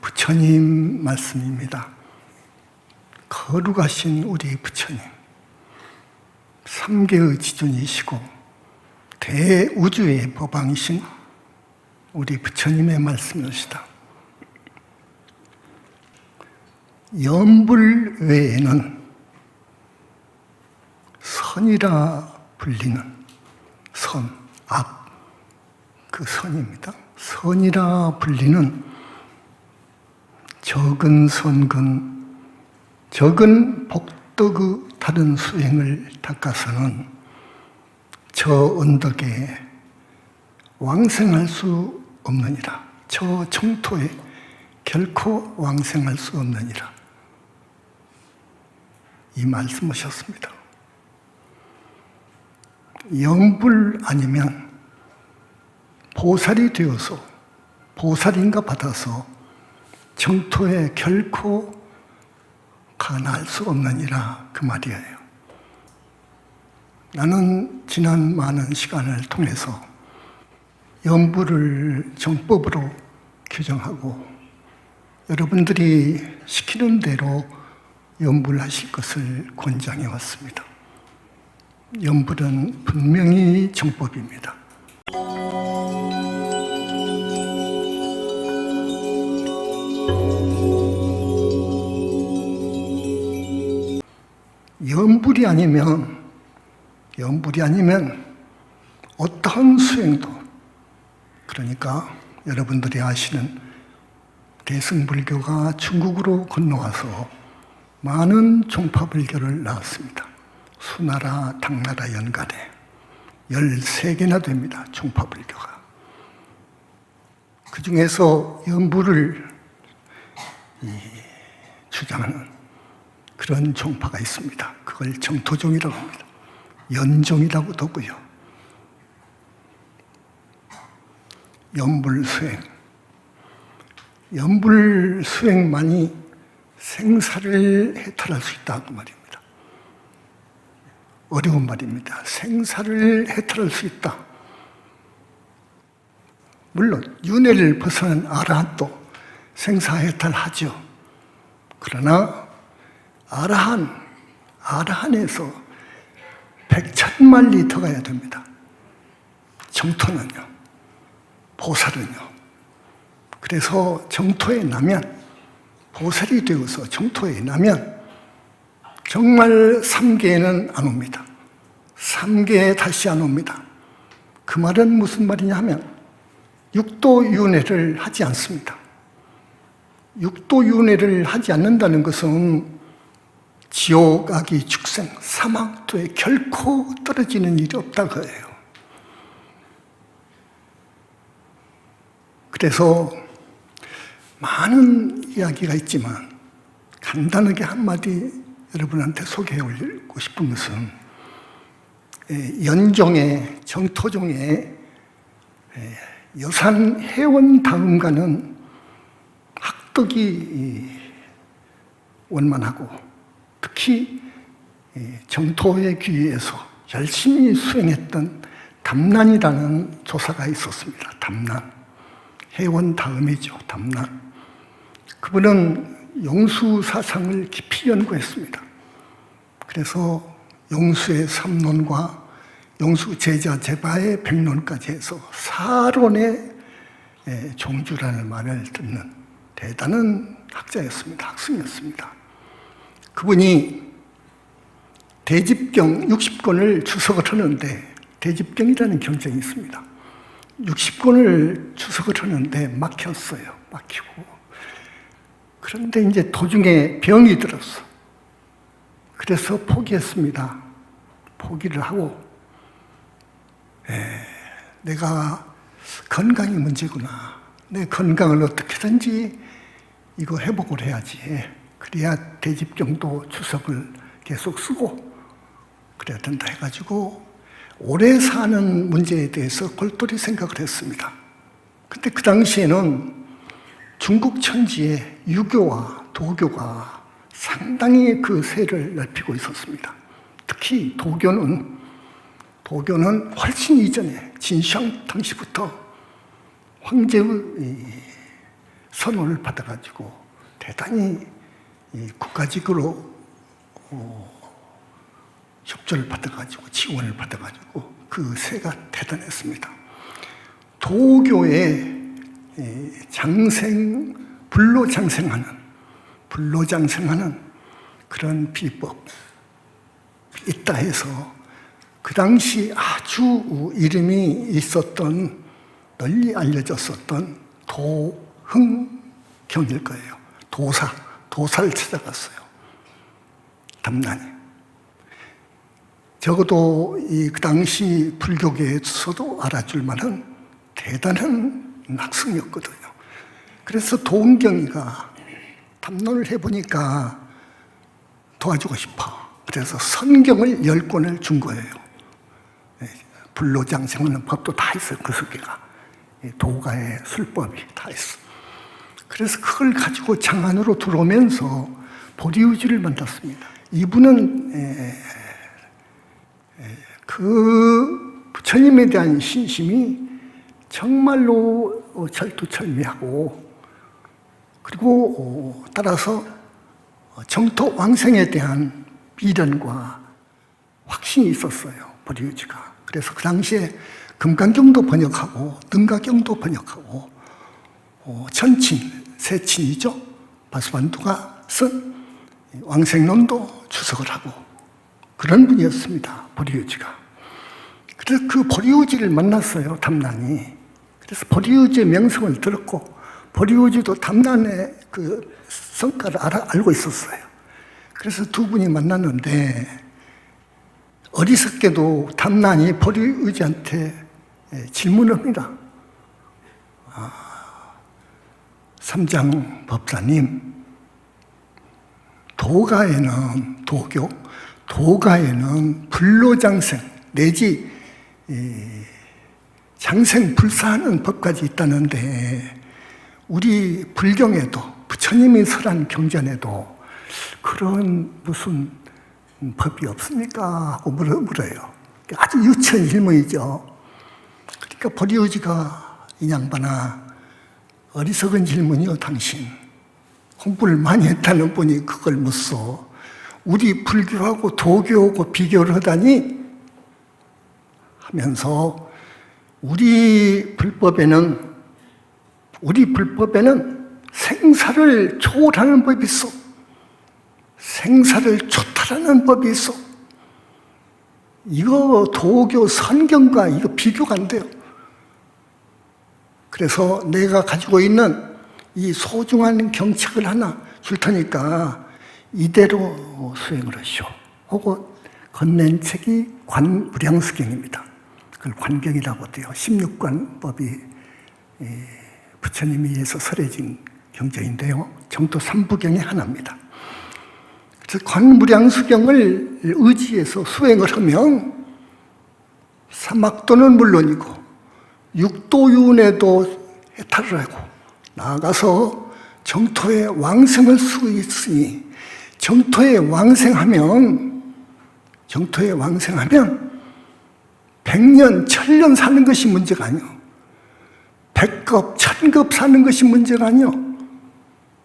부처님 말씀입니다. 거룩하신 우리 부처님, 삼계의 지존이시고 대우주의 법왕이신 우리 부처님의 말씀이시다. 염불 외에는 선이라 불리는 선, 악, 그 선입니다. 선이라 불리는 적은 선근, 적은 복덕의 다른 수행을 닦아서는 저 언덕에 왕생할 수 없느니라. 저 정토에 결코 왕생할 수 없느니라. 이 말씀하셨습니다. 염불 아니면 보살이 되어서 보살인가 받아서 정토에 결코 간할 수 없느니라, 그 말이에요. 나는 지난 많은 시간을 통해서 염불을 정법으로 규정하고 여러분들이 시키는 대로 염불하실 것을 권장해 왔습니다. 염불은 분명히 정법입니다. 염불이 아니면 어떠한 수행도, 그러니까 여러분들이 아시는 대승불교가 중국으로 건너와서 많은 종파불교를 낳았습니다. 수나라, 당나라 연간에 13개나 됩니다, 종파불교가. 그 중에서 염불을 주장하는 그런 종파가 있습니다. 그걸 정토종이라고 합니다. 연종이라고도 하고요. 염불 수행만이 생사를 해탈할 수 있다고 말입니다. 어려운 말입니다. 생사를 해탈할 수 있다. 물론 윤회를 벗어난 아라한도 생사해탈하죠. 그러나 아라한에서 100,000만리 더 가야 됩니다. 정토는요, 보살은요. 그래서 정토에 나면, 보살이 되어서 정토에 나면 정말 삼계에는 안 옵니다. 삼계에 다시 안 옵니다. 그 말은 무슨 말이냐 하면 육도윤회를 하지 않습니다. 육도윤회를 하지 않는다는 것은 지옥, 악의 축생, 사막도에 결코 떨어지는 일이 없다고 해요. 그래서 많은 이야기가 있지만 간단하게 한마디 여러분한테 소개해드리고 싶은 것은 연종의, 정토종의 여산 해원다음과는 학덕이 원만하고 특히 정토의 귀에서 열심히 수행했던 담난이라는 조사가 있었습니다. 담난, 해원 다음이죠. 담난. 그분은 용수 사상을 깊이 연구했습니다. 그래서 용수의 3논과 용수 제자 제바의 100논까지 해서 사론의 종주라는 말을 듣는 대단한 학자였습니다. 학승이었습니다. 그분이 대집경 60권을 주석을 하는데, 대집경이라는 경전이 있습니다. 60권을 주석을 하는데 막혔어요. 막히고. 그런데 이제 도중에 병이 들었어. 그래서 포기했습니다. 포기를 하고, 내가 건강이 문제구나. 내 건강을 어떻게든지 이거 회복을 해야지. 그래야 대집경도 주석을 계속 쓰고 그래야 된다 해가지고 오래 사는 문제에 대해서 골똘히 생각을 했습니다. 근데 그 당시에는 중국 천지에 유교와 도교가 상당히 그 세를 넓히고 있었습니다. 특히 도교는 훨씬 이전에 진시황 당시부터 황제의 선호를 받아가지고 대단히 국가적으로 협조를 받아가지고 지원을 받아가지고 그 새가 대단했습니다. 도교의 불로장생하는 그런 비법이 있다 해서 그 당시 아주 이름이 있었던, 널리 알려졌었던 도흥경일 거예요. 도사를 찾아갔어요. 담난이. 적어도 그 당시 불교계에서도 알아줄 만한 대단한 학생이었거든요. 그래서 도흥경이가 담론을 해보니까 도와주고 싶어. 그래서 선경을 10권을 준 거예요. 불로장생하는 법도 다 있어요. 그 속에가. 도가의 술법이 다 있어. 그래서 그걸 가지고 장안으로 들어오면서 보리우지를 만났습니다. 이분은 그 부처님에 대한 신심이 정말로 철두철미하고, 그리고 따라서 정토 왕생에 대한 미련과 확신이 있었어요. 보리우지가. 그래서 그 당시에 금강경도 번역하고 능가경도 번역하고 천친, 세친이죠. 바수반두가 쓴 왕생론도 주석을 하고 그런 분이었습니다. 보리우지가. 그래서 그 보리우지를 만났어요. 담난이. 그래서 보리우지의 명성을 들었고 보리우지도 담난의 그 성과를 알고 있었어요. 그래서 두 분이 만났는데 어리석게도 담난이 보리우지한테 질문을 합니다. 삼장 법사님, 도가에는 불로장생 내지 장생불사하는 법까지 있다는데 우리 불경에도 부처님이 설한 경전에도 그런 무슨 법이 없습니까? 하고 물어요. 아주 유치한 질문이죠. 그러니까 보리우지가 이 양반아, 어리석은 질문이요. 당신 공부를 많이 했다는 분이 그걸 묻소. 우리 불교하고 도교하고 비교를 하다니 하면서 우리 불법에는 생사를 초월하는 법이 있어. 생사를 초탈하는 법이 있어. 이거 도교 선경과 이거 비교가 안 돼요. 그래서 내가 가지고 있는 이 소중한 경책을 하나 줄 테니까 이대로 수행을 하시오. 하고 건넨 책이 관무량수경입니다. 그걸 관경이라고 해요. 16관법이 부처님에 의해서 설해진 경전인데요. 정토 3부경의 하나입니다. 그래서 관무량수경을 의지해서 수행을 하면 사막도는 물론이고 육도윤회도 해탈을 하고 나아가서 정토에 왕생할 수 있으니 정토에 왕생하면 100년, 1000년 사는 것이 문제가 아니요. 100급, 1000급 사는 것이 문제가 아니요.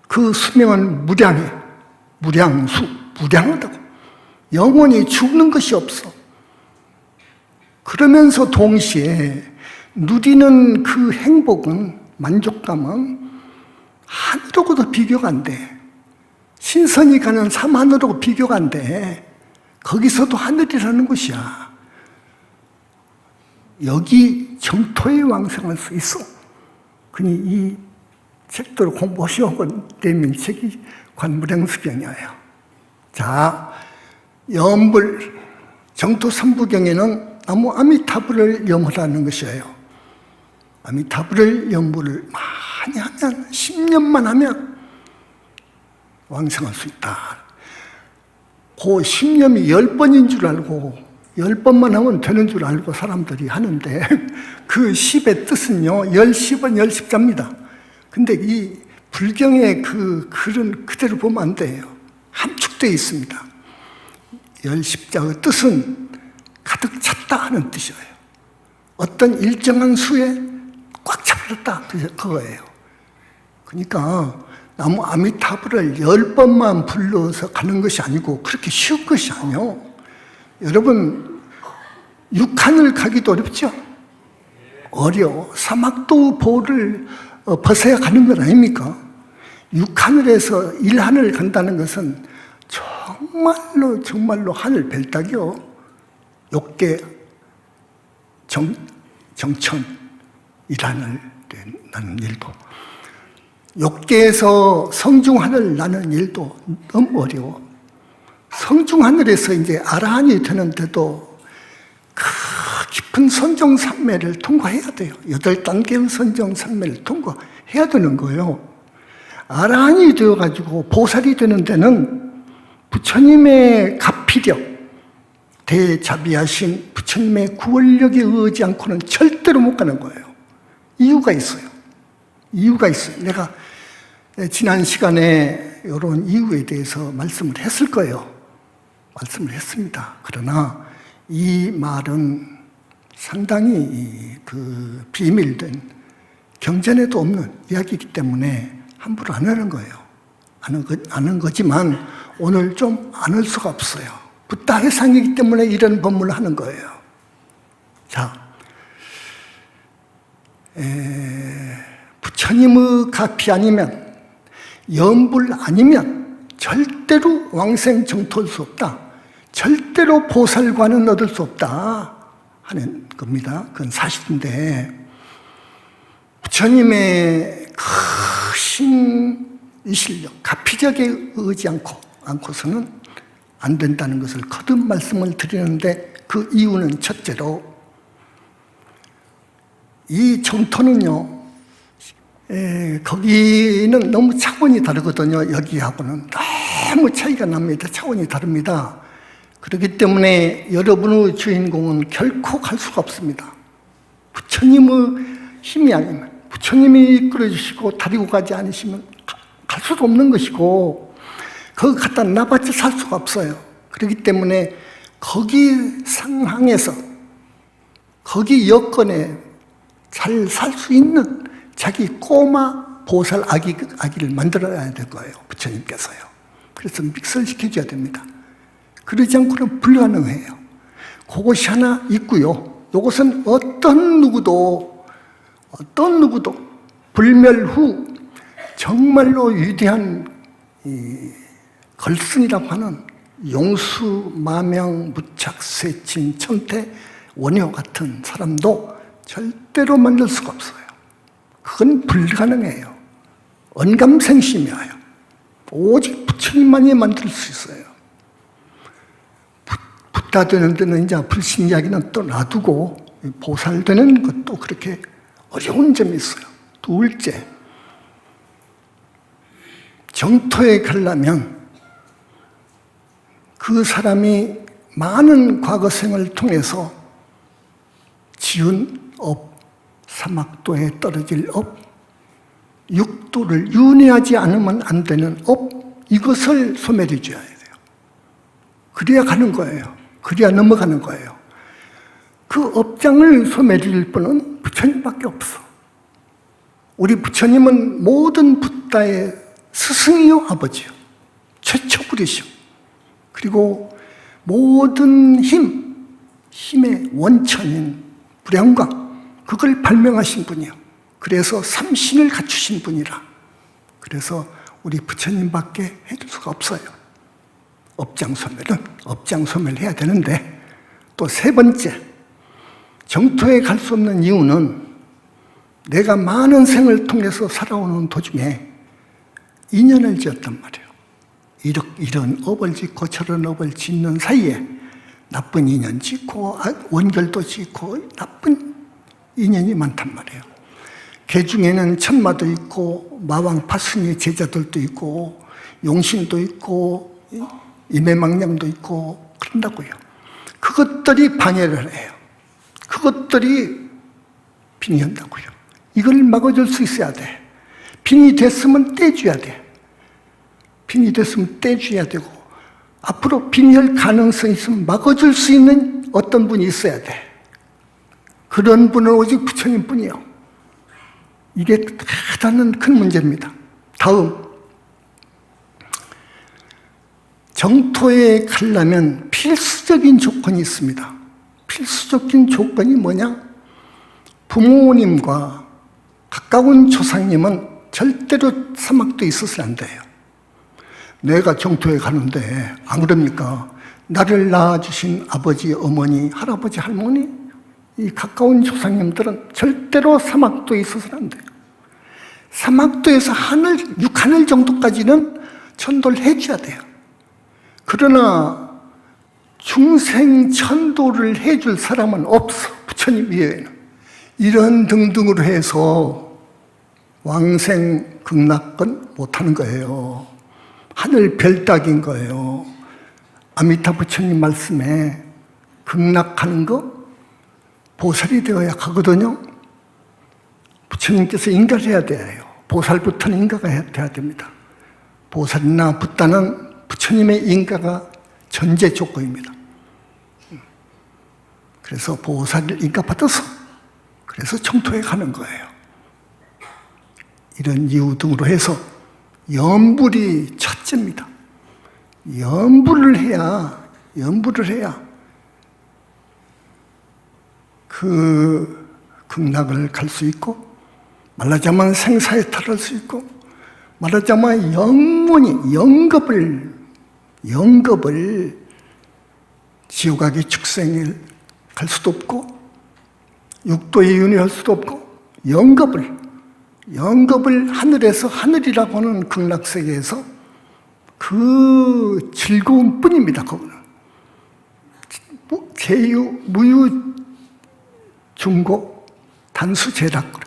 그 수명은 무량해. 무량하다고. 영원히 죽는 것이 없어. 그러면서 동시에 누리는 그 행복은, 만족감은 하늘하고도 비교가 안 돼. 신선이 가는 삼하늘하고 비교가 안 돼. 거기서도 하늘이라는 것이야. 여기 정토에 왕생할 수 있어. 그니 이 책들을 공부하시고 내민 책이 관무량수경이에요. 자, 염불 정토 3부경에는 나무 아미타불을 염하라는 것이에요. 아미타불을 염불을 많이 하면 10년만 하면 왕생할 수 있다. 그 10년이 10번인 줄 알고 10번만 하면 되는 줄 알고 사람들이 하는데 그 10의 뜻은요 10번 10자입니다. 근데 이 불경의 그 글은 그대로 보면 안 돼요. 함축되어 있습니다. 10자의 뜻은 가득 찼다 하는 뜻이에요. 어떤 일정한 수에 꽉 차버렸다 그거예요. 그러니까 나무 아미타불을 10번만 불러서 가는 것이 아니고 그렇게 쉬운 것이 아니요. 여러분, 육한을 가기도 어렵죠? 어려워. 사막도 보를 벗어야 가는 건 아닙니까? 육하늘에서 일하늘 간다는 것은 정말로 하늘 별따기요. 욕계 정천 일하늘 나는 일도, 욕계에서 성중하늘 나는 일도 너무 어려워. 성중하늘에서 이제 아라한이 되는데도 그 깊은 선정산매를 통과해야 돼요. 8단계의 선정산매를 통과해야 되는 거예요. 아라한이 되어가지고 보살이 되는 데는 부처님의 가피력, 대자비하신 부처님의 구원력에 의지 않고는 절대로 못 가는 거예요. 이유가 있어요. 내가 지난 시간에 이런 이유에 대해서 말씀을 했을 거예요. 말씀을 했습니다. 그러나 이 말은 상당히 그 비밀된 경전에도 없는 이야기이기 때문에 함부로 안 하는 거예요. 아는 거지만 오늘 좀 안 할 수가 없어요. 붓다 해상이기 때문에 이런 법문을 하는 거예요. 자, 부처님의 가피 아니면, 염불 아니면 절대로 왕생 정토할 수 없다. 절대로 보살관은 얻을 수 없다 하는 겁니다. 그건 사실인데, 부처님의 크신 이 실력, 가피력에 의지 않고서는 안 된다는 것을 거듭 말씀을 드리는데, 그 이유는 첫째로 이 정토는요, 거기는 너무 차원이 다르거든요. 여기하고는 너무 차이가 납니다. 차원이 다릅니다. 그렇기 때문에 여러분의 주인공은 결코 갈 수가 없습니다. 부처님의 힘이 아니면, 부처님이 이끌어주시고 다리고 가지 않으시면 갈 수도 없는 것이고, 거기 갖다 놔봤자 살 수가 없어요. 그렇기 때문에 거기 상황에서, 거기 여건에 잘 살 수 있는 자기 꼬마 보살 아기를 만들어야 될 거예요. 부처님께서요. 그래서 믹스를 시켜줘야 됩니다. 그러지 않고는 불가능해요. 그것이 하나 있고요. 이것은 어떤 누구도 불멸 후 정말로 위대한 걸승이라고 하는 용수, 마명, 무착, 쇠친, 천태, 원효 같은 사람도 절대로 만들 수가 없어요. 그건 불가능해요. 언감생심이에요. 오직 부처님만이 만들 수 있어요. 붓다 되는 데는 이제 불신 이야기는 또 놔두고, 보살 되는 것도 그렇게 어려운 점이 있어요. 둘째, 정토에 가려면 그 사람이 많은 과거생을 통해서 지은 업, 사막도에 떨어질 업, 육도를 윤회하지 않으면 안 되는 업, 이것을 소멸해 줘야 돼요. 그래야 가는 거예요. 그래야 넘어가는 거예요. 그 업장을 소멸할 분은 부처님밖에 없어. 우리 부처님은 모든 붓다의 스승이요 아버지요, 최초불이시오. 그리고 모든 힘의 원천인 불양광, 그걸 발명하신 분이요. 그래서 삼신을 갖추신 분이라. 그래서 우리 부처님밖에 해줄 수가 없어요. 업장 소멸해야 되는데, 또 세 번째, 정토에 갈 수 없는 이유는 내가 많은 생을 통해서 살아오는 도중에 인연을 지었단 말이에요. 이런 업을 짓고 저런 업을 짓는 사이에 나쁜 인연 짓고 원결도 짓고 나쁜 인연이 많단 말이에요. 개 중에는 천마도 있고 마왕 파순이 제자들도 있고 용신도 있고 임해망량도 있고 그런다고요. 그것들이 방해를 해요. 그것들이 빙의한다고요. 이걸 막아줄 수 있어야 돼. 빙의 됐으면 떼줘야 돼. 빙의 됐으면 떼줘야 되고, 앞으로 빙의할 가능성이 있으면 막아줄 수 있는 어떤 분이 있어야 돼. 그런 분은 오직 부처님뿐이요. 이게 대단한 큰 문제입니다. 다음, 정토에 가려면 필수적인 조건이 있습니다. 필수적인 조건이 뭐냐? 부모님과 가까운 조상님은 절대로 사막도에 있어서는 안 돼요. 내가 정토에 가는데 안 그럽니까? 나를 낳아주신 아버지, 어머니, 할아버지, 할머니, 이 가까운 조상님들은 절대로 사막도에 있어서는 안 돼요. 사막도에서 육하늘 정도까지는 천도를 해줘야 돼요. 그러나 중생 천도를 해줄 사람은 없어. 부처님 이외에는. 이런 등등으로 해서 왕생 극락은 못하는 거예요. 하늘 별따기인 거예요. 아미타 부처님 말씀에 극락하는 거 보살이 되어야 하거든요. 부처님께서 인가를 해야 돼요. 보살부터는 인가가 돼야 됩니다. 보살이나 붓다는 부처님의 인가가 전제 조건입니다. 그래서 보살을 인가받아서 그래서 정토에 가는 거예요. 이런 이유 등으로 해서 염불이 첫째입니다. 염불을 해야 그 극락을 갈 수 있고, 말하자면 생사에 탈할 수 있고, 말하자면 영원히 영겁을 지옥하게 축생에 갈 수도 없고 육도에 윤회할 수도 없고 영겁을 하늘에서, 하늘이라고 하는 극락세계에서 그 즐거움 뿐입니다. 그거는 제유, 무유, 중고, 단수, 제락.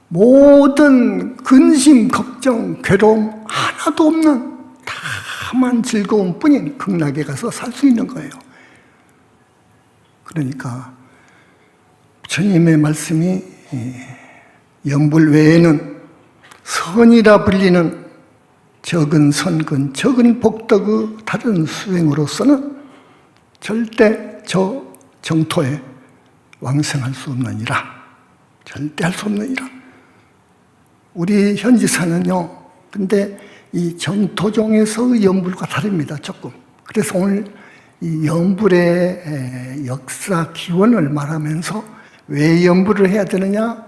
모든 근심, 걱정, 괴로움 하나도 없는 다만 즐거움 뿐인 극락에 가서 살 수 있는 거예요. 그러니까 부처님의 말씀이 염불 외에는 선이라 불리는 적은 선근, 적은 복덕의 다른 수행으로서는 절대 저 정토에 왕생할 수 없느니라. 절대 할 수 없느니라. 우리 현지사는요, 근데 이 정토종에서의 염불과 다릅니다, 조금. 그래서 오늘 이 염불의 역사 기원을 말하면서 왜 염불을 해야 되느냐,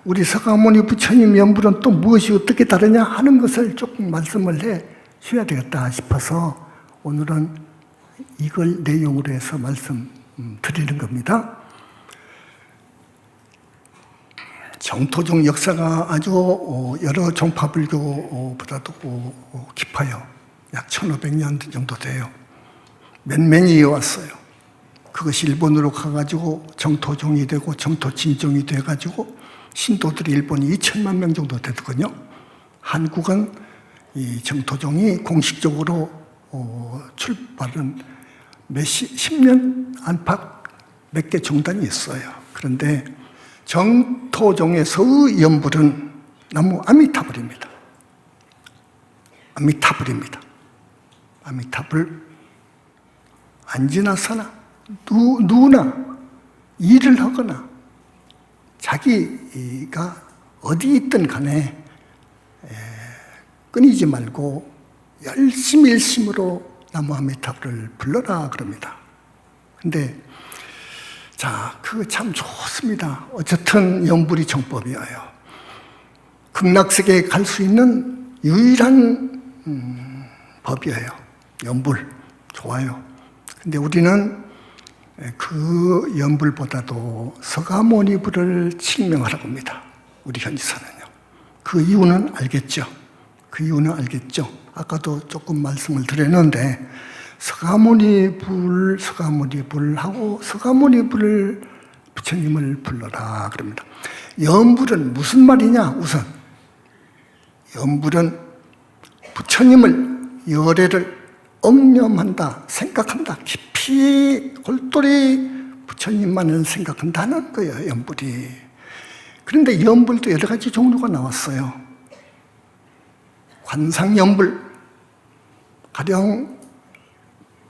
우리 서가모니 부처님 염불은 또 무엇이 어떻게 다르냐 하는 것을 조금 말씀을 해 주셔야 되겠다 싶어서 오늘은 이걸 내용으로 해서 말씀 드리는 겁니다. 정토종 역사가 아주 여러 종파불교보다도 깊어요. 약 1500년 정도 돼요. 몇몇이 이어왔어요. 그것이 일본으로 가가지고 정토종이 되고 정토진종이 돼가지고 신도들이 일본이 2000만 명 정도 되더군요. 한국은 이 정토종이 공식적으로 출발은 10년 안팎 몇 개 종단이 있어요. 그런데 정토종에서의 염불은 나무 아미타불입니다. 아미타불 앉으나 서나 누구나 일을 하거나 자기가 어디 있든 간에 끊이지 말고 열심으로 나무 아미타불을 불러라 그럽니다. 근데 자, 그거 참 좋습니다. 어쨌든 염불이 정법이에요. 극락세계에 갈 수 있는 유일한 법이에요. 염불 좋아요. 근데 우리는 그 염불보다도 서가모니불을 칭명하라고 합니다. 우리 현지사는요. 그 이유는 알겠죠. 아까도 조금 말씀을 드렸는데 서가모니불하고 서가모니불을 부처님을 불러라 그럽니다. 염불은 무슨 말이냐? 우선 염불은 부처님을 열애를 억념한다, 생각한다. 깊이 골똘히 부처님만을 생각한다는 거예요, 염불이. 그런데 염불도 여러 가지 종류가 나왔어요. 관상염불, 가령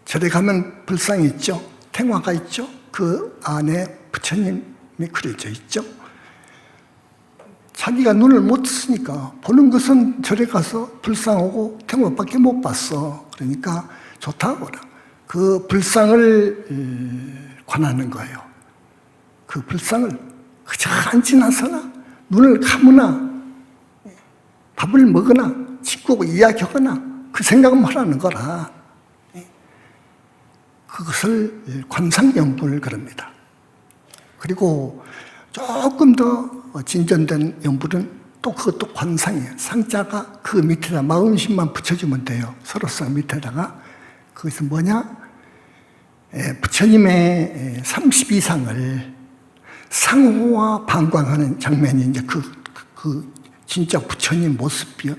절에 가면 불상이 있죠. 탱화가 있죠. 그 안에 부처님이 그려져 있죠. 자기가 눈을 못 쓰니까 보는 것은 절에 가서 불상하고 태모밖에 못 봤어. 그러니까 좋다고 그 불상을 관하는 거예요. 그 불상을 그저 앉지나서나 눈을 감으나 밥을 먹으나 친구하고 이야기하거나 그 생각만 하라는 거라. 그것을 관상연불 그럽니다. 그리고 조금 더 진전된 연불은 또 그것도 관상이에요. 상자가 그 밑에다 마음심만 붙여주면 돼요. 서로상 밑에다가. 그것은 뭐냐? 부처님의 32상을 상호와 방광하는 장면이 이제 그 진짜 부처님 모습이요.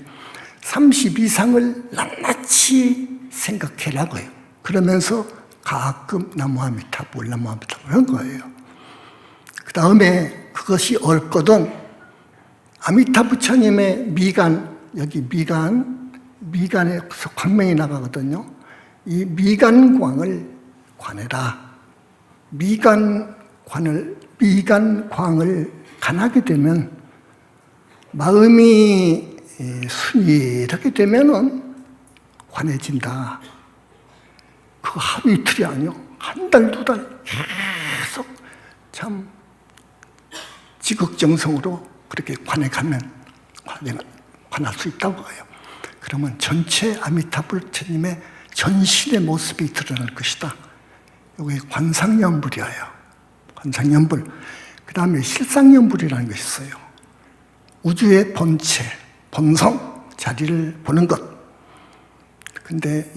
32상을 낱낱이 생각해라고요. 그러면서 가끔 나무아미타불 나무아미타불 한 거예요. 그 다음에 그것이 옳거든 아미타 부처님의 미간, 여기 미간에서 광명이 나가거든요. 이 미간광을 관해라. 미간광을 관하게 되면 마음이 순이하게 되면은 관해진다. 그거 하루 이틀이 아니요. 한 달, 두 달 계속 참 지극정성으로 그렇게 관해가면 관할 수 있다고 해요. 그러면 전체 아미타불 부처님의 전신의 모습이 드러날 것이다. 이게 관상연불이에요. 관상연불. 그 다음에 실상연불이라는 것이 있어요. 우주의 본체, 본성, 자리를 보는 것. 근데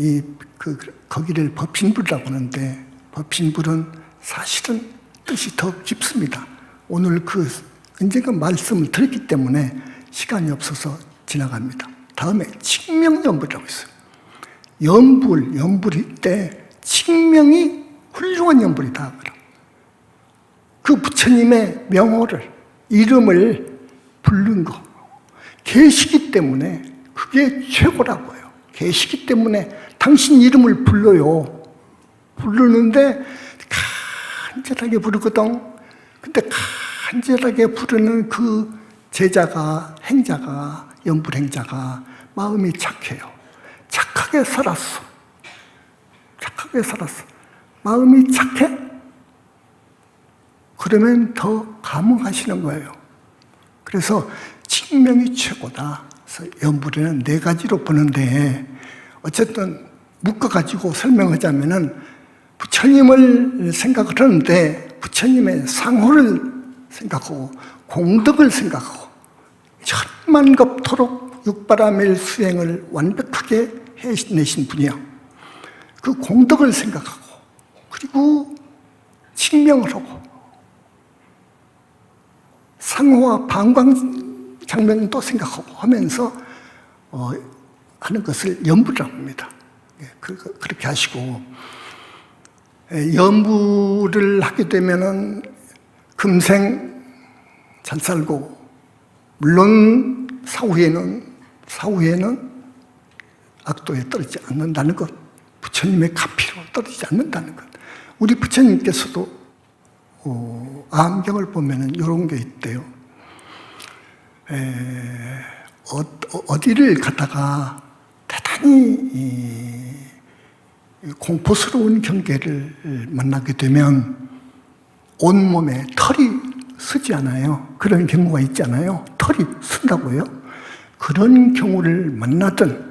거기를 법신불이라고 하는데, 법신불은 사실은 뜻이 더 깊습니다. 오늘 언젠가 말씀을 드렸기 때문에 시간이 없어서 지나갑니다. 다음에 칙명연불이라고 있어요. 연불일 때 칙명이 훌륭한 연불이다. 그 부처님의 명호를, 이름을 부른 거. 계시기 때문에 그게 최고라고 해요. 계시기 때문에 당신 이름을 불러요. 부르는데 간절하게 부르거든. 근데 간절하게 부르는 그 제자가, 행자가, 연불행자가 마음이 착해요. 착하게 살았어. 착하게 살았어. 마음이 착해? 그러면 더 감흥하시는 거예요. 그래서 칙명이 최고다. 그래서 연불에는 4가지로 보는데 어쨌든 묶어가지고 설명하자면은 부처님을 생각을 하는데 부처님의 상호를 생각하고 공덕을 생각하고 천만겁토록 육바라밀 수행을 완벽하게 해내신 분이야. 그 공덕을 생각하고 그리고 칙명을 하고 상호와 방광 장면도 생각하고 하면서 하는 것을 연불이라고 합니다. 그렇게 하시고 연불을 하게 되면은 금생 잘 살고 물론 사후에는 악도에 떨어지지 않는다는 것, 부처님의 가피로 떨어지지 않는다는 것. 우리 부처님께서도 암경을 보면은 이런 게 있대요. 어디를 가다가 대단히 공포스러운 경계를 만나게 되면 온몸에 털이 쓰지 않아요. 그런 경우가 있잖아요. 털이 쓴다고요. 그런 경우를 만나든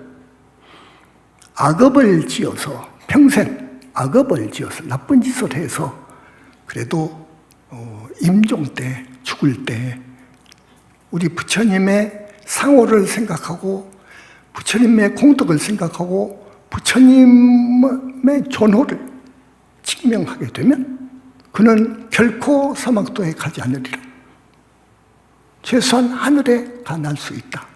악업을 지어서 평생 악업을 지어서 나쁜 짓을 해서 그래도 임종 때 죽을 때 우리 부처님의 상호를 생각하고 부처님의 공덕을 생각하고 부처님의 존호를 칙명하게 되면 그는 결코 사막도에 가지 않으리라. 최소한 하늘에 갈 수 있다.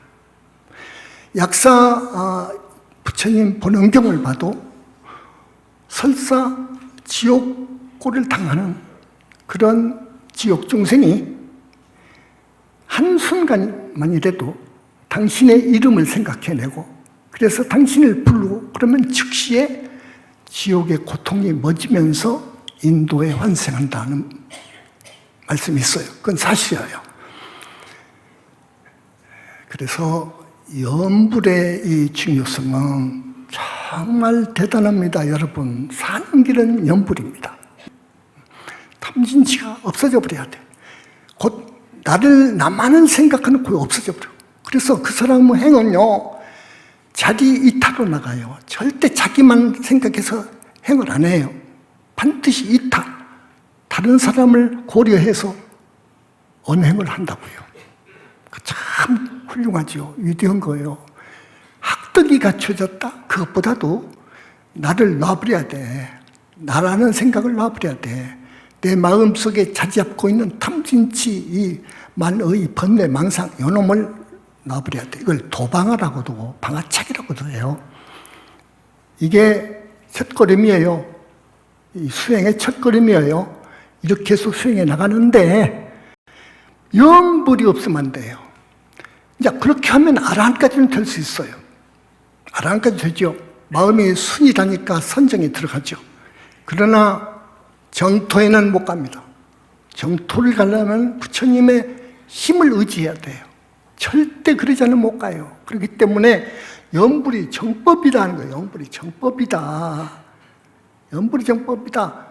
약사 부처님 본원경을 봐도 설사 지옥고를 당하는 그런 지옥 중생이 한순간만이라도 당신의 이름을 생각해내고 그래서 당신을 부르고 그러면 즉시에 지옥의 고통이 멎으면서 인도에 환생한다는 말씀이 있어요. 그건 사실이에요. 그래서 염불의 이 중요성은 정말 대단합니다. 여러분, 사는 길은 염불입니다. 탐진치가 없어져 버려야 돼. 곧 나만을 생각하는 곧 없어져 버려. 그래서 그 사람의 행은요, 자기 이타로 나가요. 절대 자기만 생각해서 행을 안 해요. 반드시 이타, 다른 사람을 고려해서 언행을 한다고요. 참 훌륭하죠. 위대한 거예요. 학덕이 갖춰졌다? 그것보다도 나를 놔버려야 돼. 나라는 생각을 놔버려야 돼. 내 마음속에 자리 잡고 있는 탐진치, 이 만의 번뇌, 망상, 요놈을 놔버려야 돼. 이걸 도방하라고도, 방아차기라고도 해요. 이게 첫걸음이에요. 이 수행의 첫걸음이에요. 이렇게 해서 수행해 나가는데 염불이 없으면 안 돼요. 이제 그렇게 하면 아라한까지는 될 수 있어요. 아라한까지 되죠. 마음이 순이라니까 선정에 들어가죠. 그러나 정토에는 못 갑니다. 정토를 가려면 부처님의 힘을 의지해야 돼요. 절대 그러지 않으면 못 가요. 그렇기 때문에 염불이 정법이라는 거예요. 염불이 정법이다. 염불이 정법이다.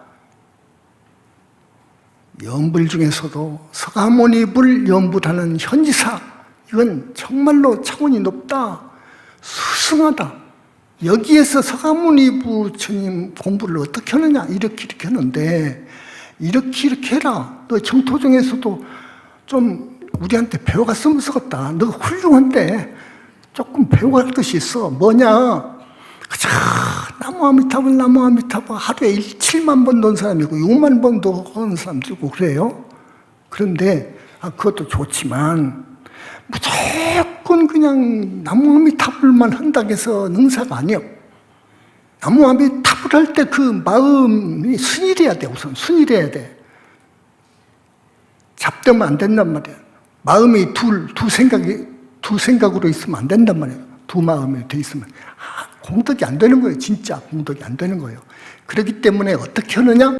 염불 중에서도 서가모니불 염불하는 현지사, 이건 정말로 차원이 높다. 수승하다. 여기에서 서가모니 부처님 공부를 어떻게 하느냐, 이렇게 하는데, 이렇게 해라. 너 정토 중에서도 좀 우리한테 배워갔으면 쓰겠다. 너 훌륭한데 조금 배워갈 것이 있어. 뭐냐? 그저 나무 아미타불 나무 아미타불 하루에 7만 번 넣은 사람이고 6만 번도 하는 사람도 있고 그래요. 그런데 그것도 좋지만 무조건 그냥 나무 아미타불만 한다고 해서 능사가 아니요. 나무 아미타불 할 때 그 마음이 순일해야 돼. 우선 순일해야 돼. 잡되면 안 된단 말이야. 마음이 두 생각으로 있으면 안 된단 말이에요. 두 마음이 돼 있으면 공덕이 안 되는 거예요. 진짜 공덕이 안 되는 거예요. 그렇기 때문에 어떻게 하느냐?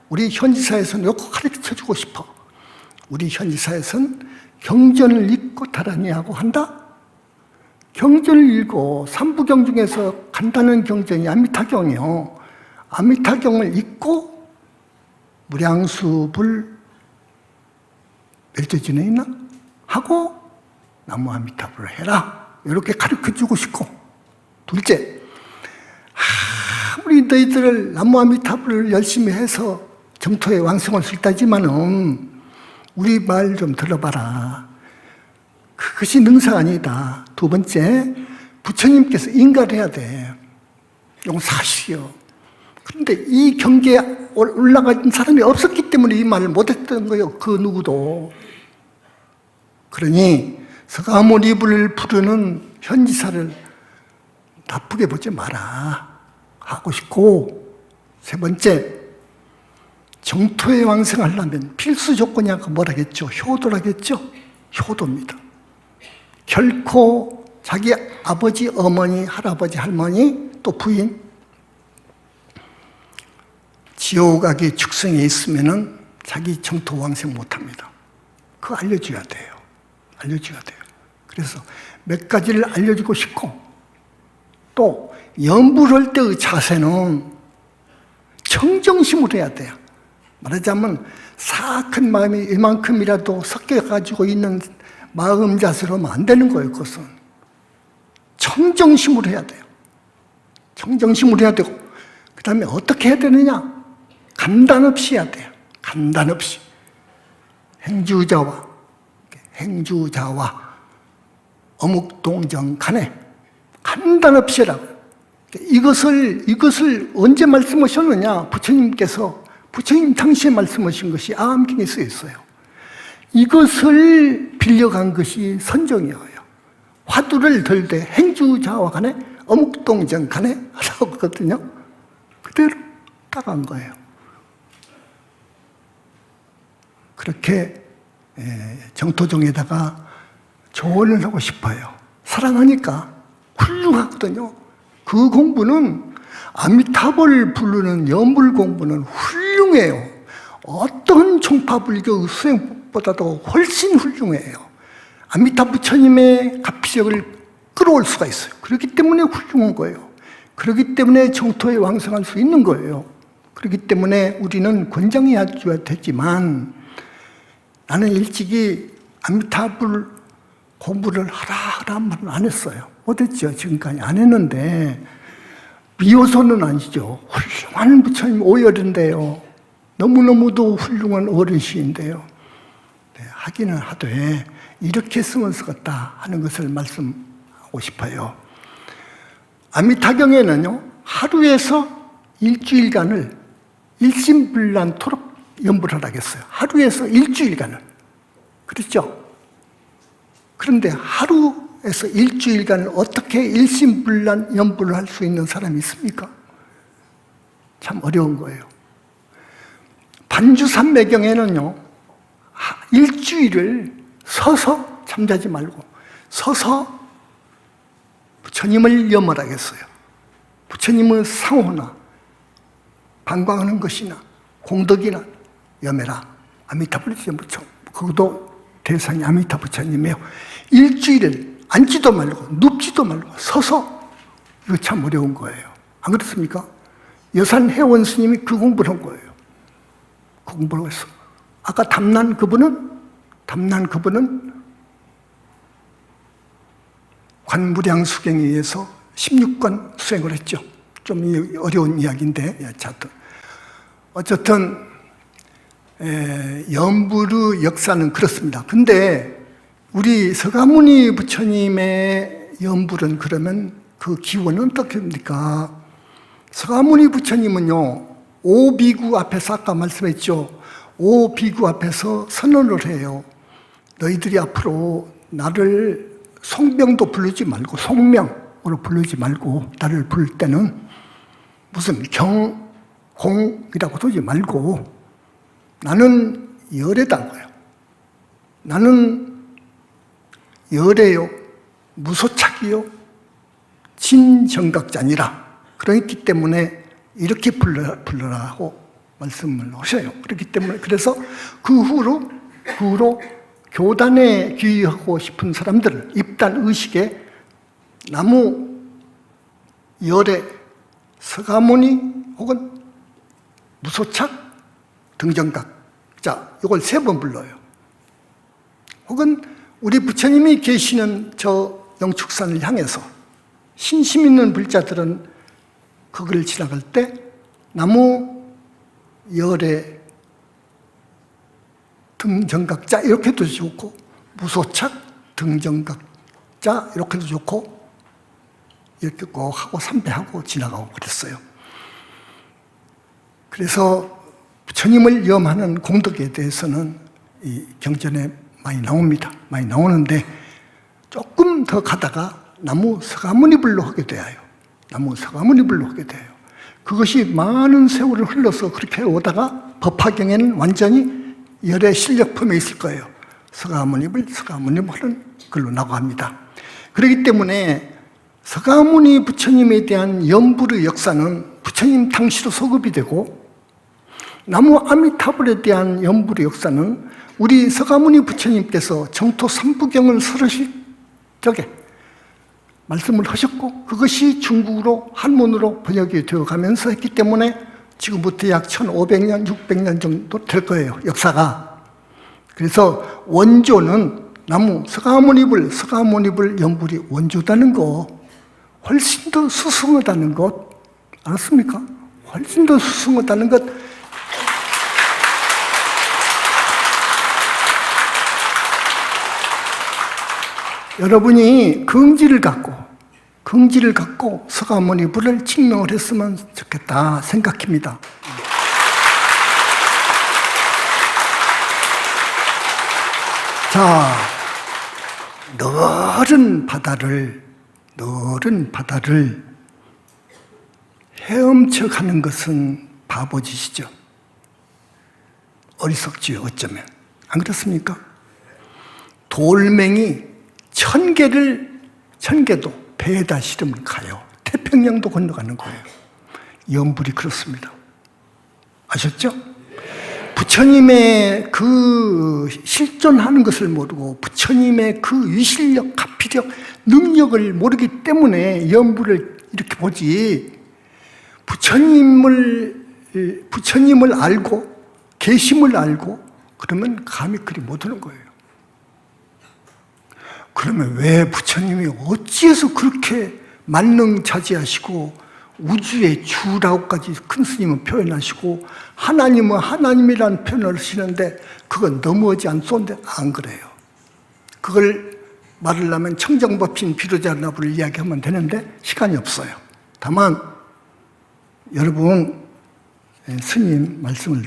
우리 현지사에서는 이거 가르쳐 주고 싶어. 우리 현지사에서는 경전을 읽고 다라니하고 한다? 경전을 읽고 삼부경 중에서 간단한 경전이 아미타경이요. 아미타경을 읽고 무량수불 멸제진에 있나? 하고 나무 아미타불을 해라. 이렇게 가르쳐주고 싶고, 둘째, 아무리 너희들 나무 아미타불을 열심히 해서 정토의 왕성을 수 있다지만은 우리 말 좀 들어봐라. 그것이 능사가 아니다. 두 번째, 부처님께서 인가해야 돼. 이건 사실이요. 그런데 이 경계에 올라간 사람이 없었기 때문에 이 말을 못했던 거예요. 그 누구도. 그러니 서가모니불을 부르는 현지사를 나쁘게 보지 마라 하고 싶고, 세 번째, 정토에 왕성하려면 필수 조건이 아까 뭐라겠죠? 효도라겠죠? 효도입니다. 결코 자기 아버지, 어머니, 할아버지, 할머니, 또 부인, 지옥 가기 축생에 있으면은 자기 정토 왕성 못합니다. 그거 알려줘야 돼요. 알려줘야 돼요. 그래서 몇 가지를 알려주고 싶고, 또 염불할 때의 자세는 청정심으로 해야 돼요. 말하자면 사악한 마음이 이만큼이라도 섞여가지고 있는 마음 자세로 하면 안 되는 거예요. 그것은 청정심으로 해야 돼요. 청정심으로 해야 되고, 그 다음에 어떻게 해야 되느냐? 간단 없이 해야 돼요. 간단 없이. 행주자와 어묵동정 간에 간단 없이 해라고. 이것을 언제 말씀하셨느냐? 부처님 당시에 말씀하신 것이 아함경에 쓰여 있어요. 이것을 빌려간 것이 선정이에요. 화두를 들 때 행주자와 간에 어묵동정 간에 하라고 했거든요. 그대로 따간 거예요. 그렇게 정토종에다가 조언을 하고 싶어요. 사랑하니까 훌륭하거든요. 그 공부는 아미타불을 부르는 염불 공부는 훌륭해요. 어떤 총파불교 수행보다도 훨씬 훌륭해요. 아미타 부처님의 가피력을 끌어올 수가 있어요. 그렇기 때문에 훌륭한 거예요. 그렇기 때문에 정토에 왕성할 수 있는 거예요. 그렇기 때문에 우리는 권장해야 되지만 나는 일찍이 아미타불 공부를 하라 말은 안 했어요. 못했죠. 지금까지 안 했는데 비호소는 아니죠. 훌륭한 부처님 오열인데요. 너무너무도 훌륭한 어르신인데요. 네, 하기는 하되 이렇게 쓰면 쓰겠다 하는 것을 말씀하고 싶어요. 아미타경에는요, 하루에서 일주일간을 일심불란토록 연불을 하겠어요. 하루에서 일주일간을. 그렇죠? 그런데 하루에서 일주일간 어떻게 일심불란 연불을 할 수 있는 사람이 있습니까? 참 어려운 거예요. 반주산매경에는요, 일주일을 서서 잠자지 말고 서서 부처님을 염을하겠어요. 부처님의 상호나 방광하는 것이나 공덕이나 염해라. 아미타불 부처. 그것도 대상이 아미타 부처님이에요. 일주일을 앉지도 말고 눕지도 말고 서서. 이거 참 어려운 거예요. 안 그렇습니까? 여산 회원 스님이 그 공부를 한 거예요. 그 공부를 했어. 아까 담난 그분은 관무량 수경에 의해서 16관 수행을 했죠. 좀 어려운 이야기인데, 어쨌든 연불의 역사는 그렇습니다. 근데 우리 서가모니 부처님의 연불은 그러면 그 기원은 어떻게 됩니까? 서가모니 부처님은요, 오비구 앞에서 아까 말씀했죠. 오비구 앞에서 선언을 해요. 너희들이 앞으로 나를 송명도 부르지 말고, 송명으로 부르지 말고, 나를 부를 때는 무슨 경, 공이라고 하지 말고 나는 열애다고요. 나는 열애요, 무소착이요, 진정각자니라. 그렇기 때문에 이렇게 불러라고 말씀을 하셔요. 그렇기 때문에 그래서 그 후로 교단에 귀의하고 싶은 사람들 입단 의식에 나무, 열애, 서가모니 혹은 무소착, 등정각자 이걸 3번 불러요. 혹은 우리 부처님이 계시는 저 영축산을 향해서 신심 있는 불자들은 거기를 지나갈 때 나무, 열애, 등정각자 이렇게도 좋고 무소착, 등정각자 이렇게도 좋고 이렇게 꼭 하고 삼배하고 지나가고 그랬어요. 그래서 부처님을 염하는 공덕에 대해서는 이 경전에 많이 나옵니다. 많이 나오는데 조금 더 가다가 나무 서가모니불로 하게 돼요. 나무 서가모니불로 하게 돼요. 그것이 많은 세월을 흘러서 그렇게 오다가 법화경에는 완전히 열의 실력품에 있을 거예요. 서가모니불 하는 걸로 나갑니다. 그렇기 때문에 서가모니 부처님에 대한 연불의 역사는 부처님 당시로 소급이 되고, 나무 아미타불에 대한 연불의 역사는 우리 서가모니 부처님께서 정토 삼부경을 설하실 적에 말씀을 하셨고, 그것이 중국어로 한문으로 번역이 되어 가면서 했기 때문에 지금부터 약 1500년, 600년 정도 될 거예요, 역사가. 그래서 원조는 나무 서가모니불 연불이 원조다는 거, 훨씬 더 수승하다는 것 알았습니까? 훨씬 더 수승하다는 것. 여러분이 긍지를 갖고 서가모니불을 증명을 했으면 좋겠다 생각합니다. 자, 너른 바다를 헤엄쳐 가는 것은 바보짓이죠. 어리석지요, 어쩌면. 안 그렇습니까? 돌멩이 1000개도 배에다 실으면 가요. 태평양도 건너가는 거예요. 연불이 그렇습니다. 아셨죠? 부처님의 그 실존하는 것을 모르고 부처님의 그 위실력, 가피력, 능력을 모르기 때문에 연불을 이렇게 보지, 부처님을 알고 계심을 알고 그러면 감히 그리 못하는 거예요. 그러면 왜 부처님이 어찌해서 그렇게 만능자지하시고 우주의 주라고까지 큰 스님은 표현하시고 하나님은 하나님이라는 표현을 하시는데 그건 너무하지 않소인데 안 그래요. 그걸 말하려면 청정법신 비로자나부를 이야기하면 되는데 시간이 없어요. 다만 여러분 스님 말씀을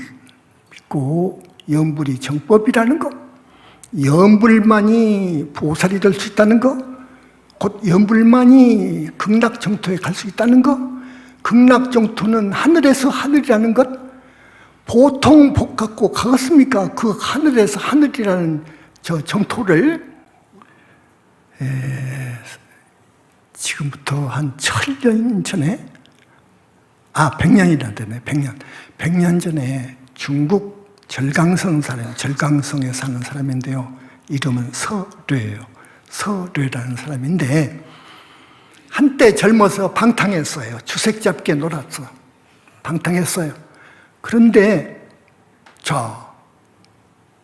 믿고 연불이 정법이라는 것, 연불만이 보살이 될 수 있다는 것, 곧 연불만이 극락정토에 갈 수 있다는 것, 극락정토는 하늘에서 하늘이라는 것, 보통 복 갖고 가겠습니까? 그 하늘에서 하늘이라는 저 정토를 지금부터 한 1000년 전에 100년이나 되네. 100년 전에 중국 절강성 사람, 절강성에 사는 사람인데요. 이름은 서뢰예요. 서뢰라는 사람인데 한때 젊어서 방탕했어요. 주색 잡게 놀았어. 방탕했어요. 그런데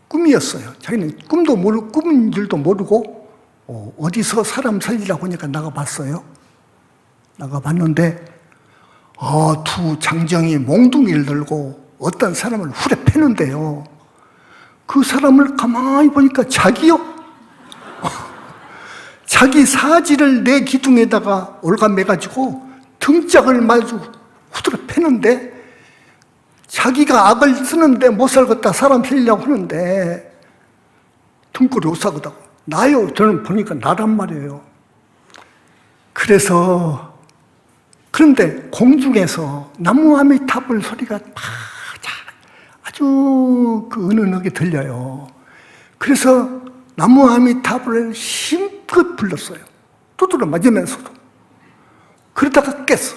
꿈이었어요. 자기는 꿈도 모르고 꿈인 줄도 모르고 어디서 사람 살리라고 하니까 나가봤어요. 나가봤는데 두 장정이 몽둥이를 들고 어떤 사람을 후려 패는데요. 그 사람을 가만히 보니까 자기요. 자기 사지를 내 기둥에다가 올가매가지고 등짝을 마주 후드려 패는데 자기가 악을 쓰는데 못 살겠다 사람 살리려고 하는데 등골이 오싹하다고. 나요. 저는 보니까 나란 말이에요. 그런데 공중에서 나무아미타불 소리가 아주 은은하게 들려요. 그래서 나무아미타불을 힘껏 불렀어요. 두드려 맞으면서도. 그러다가 깼어.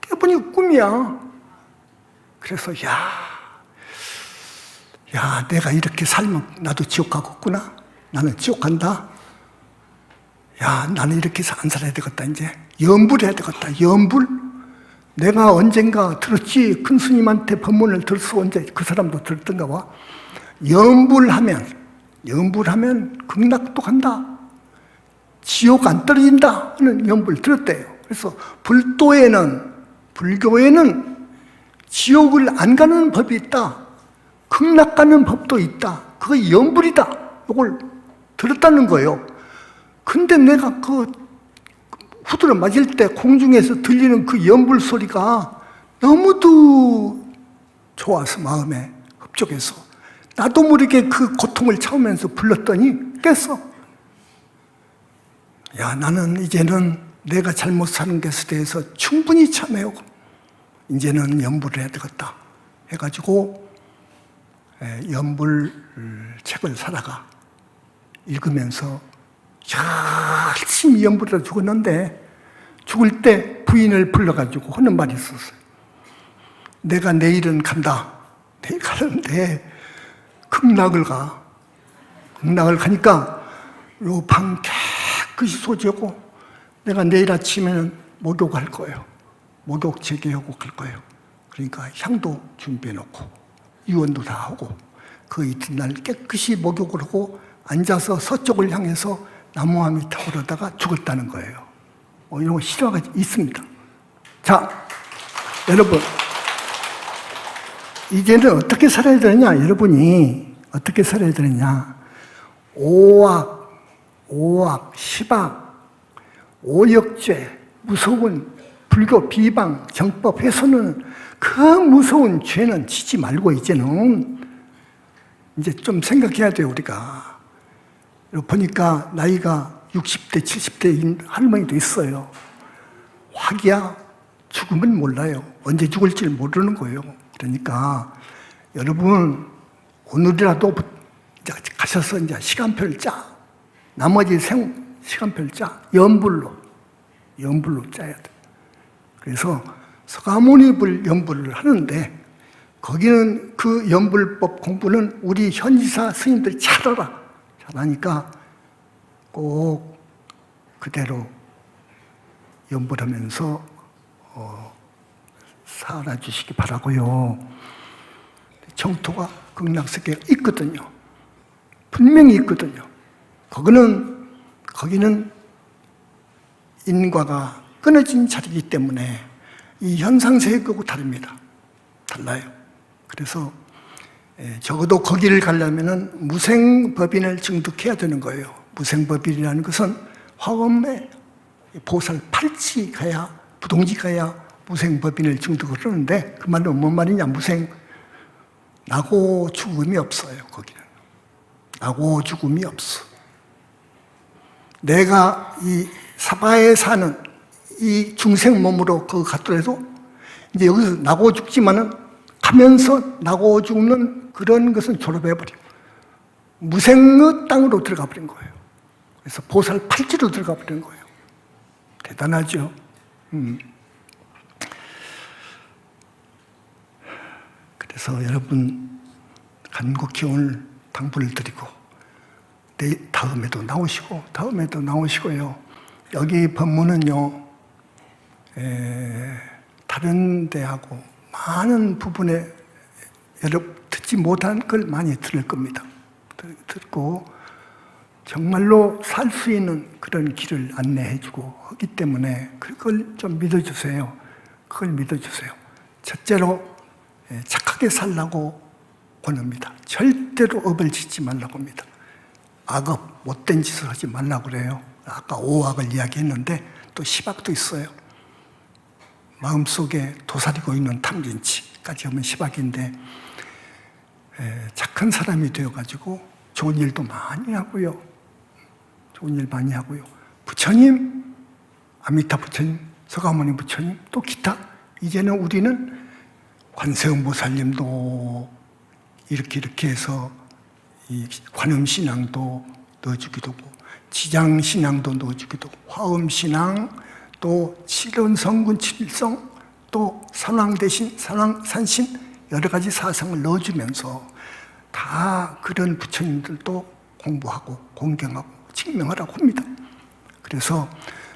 깨보니 꿈이야. 그래서 내가 이렇게 살면 나도 지옥 가겠구나. 나는 지옥 간다. 나는 이렇게 해서 안 살아야 되겠다. 이제 연불해야 되겠다. 연불. 내가 언젠가 들었지. 큰 스님한테 법문을 들었어. 언제 그 사람도 들었던가 봐. 연불하면 극락도 간다. 지옥 안 떨어진다 하는 연불 들었대요. 그래서 불교에는 지옥을 안 가는 법이 있다. 극락 가는 법도 있다. 그거 연불이다. 이걸 들었다는 거예요. 근데 내가 그 후드려 맞을 때 공중에서 들리는 그 연불 소리가 너무도 좋아서 마음에 흡족해서 나도 모르게 그 고통을 참으면서 불렀더니 깼어. 나는 이제는 내가 잘못 사는 것에 대해서 충분히 참회하고 이제는 연불을 해야 되겠다 해가지고 연불 책을 사다가 읽으면서 열심히 연불을 죽었는데 죽을 때 부인을 불러가지고 하는 말이 있었어요. 내가 내일은 간다. 내일 가는데 극락을 가. 극락을 가니까 요 방 깨끗이 소지하고 내가 내일 아침에는 목욕할 거예요. 목욕 재개하고 갈 거예요. 그러니까 향도 준비해놓고 유언도 다 하고 그 이튿날 깨끗이 목욕을 하고 앉아서 서쪽을 향해서 나무아미타불하다가 죽었다는 거예요. 이런 거 실화가 있습니다. 자, 여러분 이제는 어떻게 살아야 되느냐? 여러분이 어떻게 살아야 되느냐? 오악, 시박, 오역죄, 무서운 불교 비방, 정법 훼손은 그 무서운 죄는 지지 말고 이제는 이제 좀 생각해야 돼요, 우리가. 보니까 나이가 60대, 70대인 할머니도 있어요. 화기야, 죽으면 몰라요. 언제 죽을지 모르는 거예요. 그러니까 여러분, 오늘이라도 이제 가셔서 이제 시간표를 짜. 나머지 시간표를 짜. 연불로 짜야 돼. 그래서 서가모니불 연불을 하는데 거기는 그 연불법 공부는 우리 현지사 스님들이 잘 알아. 잘하니까 꼭 그대로 연불하면서 살아주시기 바라고요. 정토가 극락세계가 있거든요. 분명히 있거든요. 거기는 인과가 끊어진 자리이기 때문에 이 현상세계하고 다릅니다. 달라요. 그래서 적어도 거기를 가려면 무생법인을 증득해야 되는 거예요. 무생법인이라는 것은 화엄의 보살 팔찌 가야, 부동지 가야 무생법인을 증득을 하는데, 그 말은 뭔 말이냐? 나고 죽음이 없어요. 거기는 나고 죽음이 없어. 내가 이 사바에 사는 이 중생 몸으로 그거 갔더라도 이제 여기서 나고 죽지만은 가면서 나고 죽는 그런 것은 졸업해버려. 무생의 땅으로 들어가 버린 거예요. 그래서 보살 팔찌로 들어가 버린 거예요. 대단하죠. 그래서 여러분 간곡히 오늘 당부를 드리고, 다음에도 나오시고요. 여기 법문은요, 다른 데하고 많은 부분에 여러분 듣지 못한 걸 많이 들을 겁니다. 듣고 정말로 살 수 있는 그런 길을 안내해주고 하기 때문에 그걸 좀 믿어주세요. 그걸 믿어주세요. 첫째로 착하게 살라고 권합니다. 절대로 업을 짓지 말라고 합니다. 악업, 못된 짓을 하지 말라고 그래요. 아까 오악을 이야기했는데 또 시박도 있어요. 마음속에 도사리고 있는 탐진치까지 하면 시박인데, 착한 사람이 되어가지고 좋은 일도 많이 하고요. 부처님, 아미타 부처님, 서가모니 부처님, 또 기타. 이제는 우리는 관세음보살님도 이렇게 해서 이 관음신앙도 넣어주기도 하고, 지장신앙도 넣어주기도 하고, 화음신앙, 또 칠원성군 칠성, 또 산왕대신, 산신, 여러 가지 사상을 넣어주면서 다 그런 부처님들도 공부하고 공경하고 증명하라고 합니다. 그래서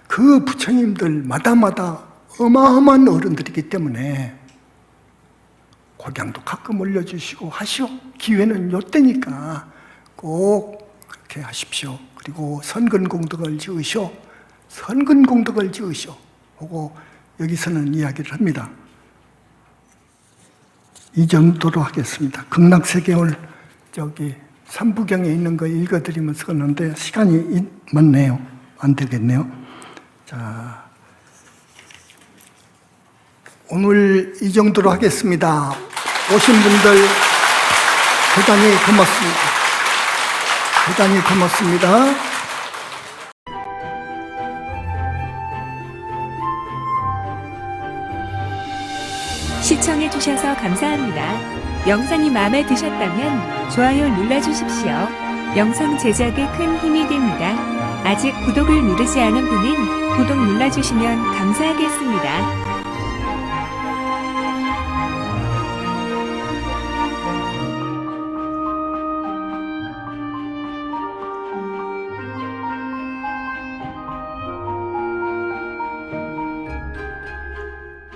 그 부처님들마다 어마어마한 어른들이기 때문에 고향도 가끔 올려주시고 하시오. 기회는 요때니까 꼭 그렇게 하십시오. 그리고 선근공덕을 지으시오. 하고 여기서는 이야기를 합니다. 이 정도로 하겠습니다. 극락세계를 저기 삼부경에 있는 거 읽어드리면서 그러는데 시간이 많네요. 안 되겠네요. 자, 오늘 이 정도로 하겠습니다. 오신 분들 대단히 고맙습니다. 시청해 주셔서 감사합니다. 영상이 마음에 드셨다면 좋아요 눌러주십시오. 영상 제작에 큰 힘이 됩니다. 아직 구독을 누르지 않은 분은 구독 눌러주시면 감사하겠습니다.